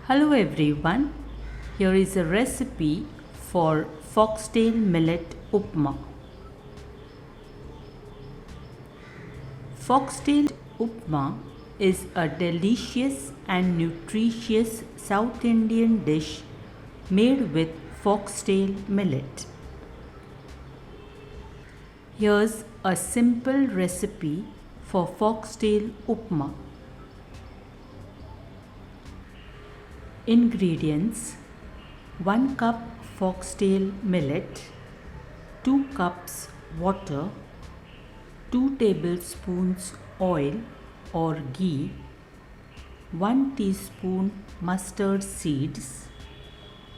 Hello everyone, here is a recipe for Foxtail Millet Upma. Foxtail Upma is a delicious and nutritious South Indian dish made with foxtail millet. Here's a simple recipe for Foxtail Upma. Ingredients: 1 cup foxtail millet, 2 cups water, 2 tablespoons oil or ghee, 1 teaspoon mustard seeds,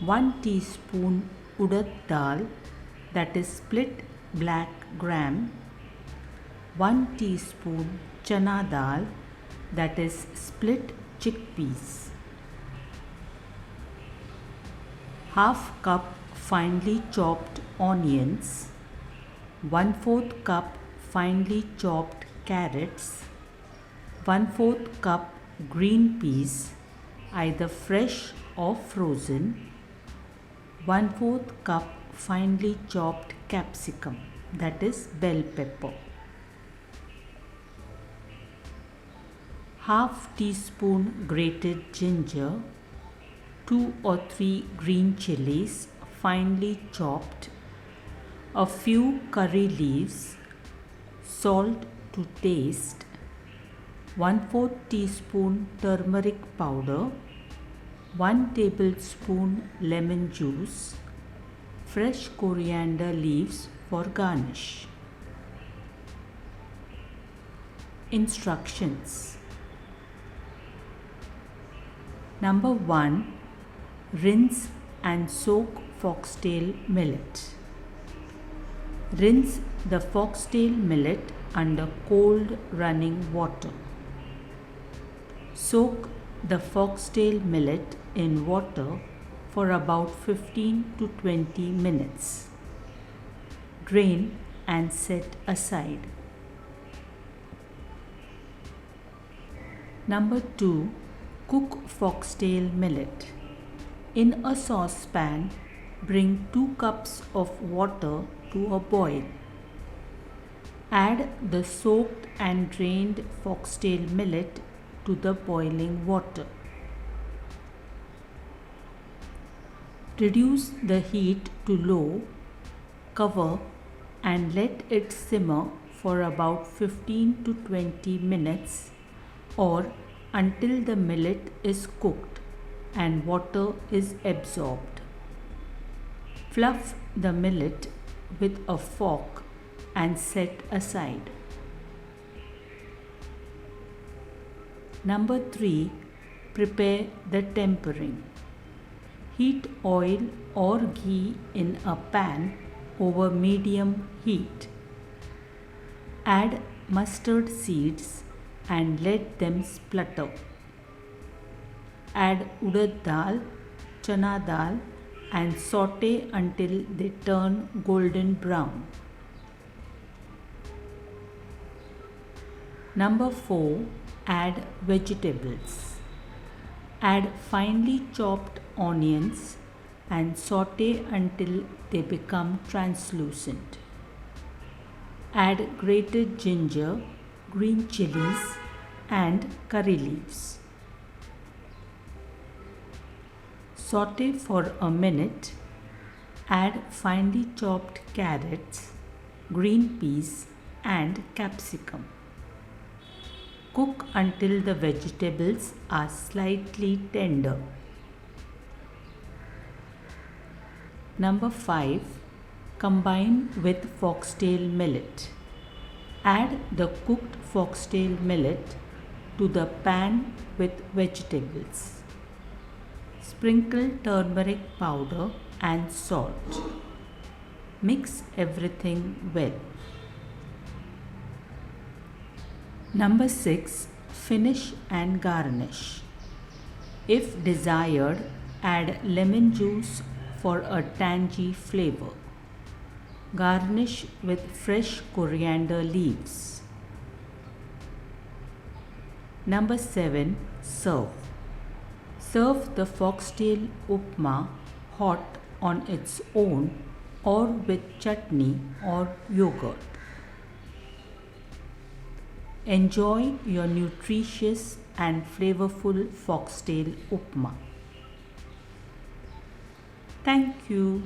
1 teaspoon urad dal, that is split black gram, 1 teaspoon chana dal, that is split chickpeas, half cup finely chopped onions, 1/4 cup finely chopped carrots, 1/4 cup green peas, either fresh or frozen, 1/4 cup finely chopped capsicum, that is bell pepper, half teaspoon grated ginger, 2 or 3 green chilies finely chopped, a few curry leaves, salt to taste, 1/4 teaspoon turmeric powder, 1 tablespoon lemon juice, fresh coriander leaves for garnish. Instructions: Number 1. Rinse and soak foxtail millet. Rinse the foxtail millet under cold running water. Soak the foxtail millet in water for about 15 to 20 minutes. Drain and set aside. Number 2. Cook foxtail millet. In a saucepan, bring 2 cups of water to a boil. Add the soaked and drained foxtail millet to the boiling water. Reduce the heat to low, cover and let it simmer for about 15 to 20 minutes or until the millet is cooked and water is absorbed. Fluff the millet with a fork and set aside. Number 3. Prepare the tempering. Heat oil or ghee in a pan over medium heat. Add mustard seeds and let them splutter. Add urad dal, chana dal and saute until they turn golden brown. Number 4. Add vegetables. Add finely chopped onions and saute until they become translucent. Add grated ginger, green chilies and curry leaves. Saute for a minute. Add finely chopped carrots, green peas and capsicum. Cook until the vegetables are slightly tender. Number 5. Combine with foxtail millet. Add the cooked foxtail millet to the pan with vegetables. Sprinkle turmeric powder and salt. Mix everything well. Number 6. Finish and garnish. If desired, add lemon juice for a tangy flavor. Garnish with fresh coriander leaves. Number 7. Serve. Serve the Foxtail Upma hot on its own or with chutney or yogurt. Enjoy your nutritious and flavorful Foxtail Upma. Thank you.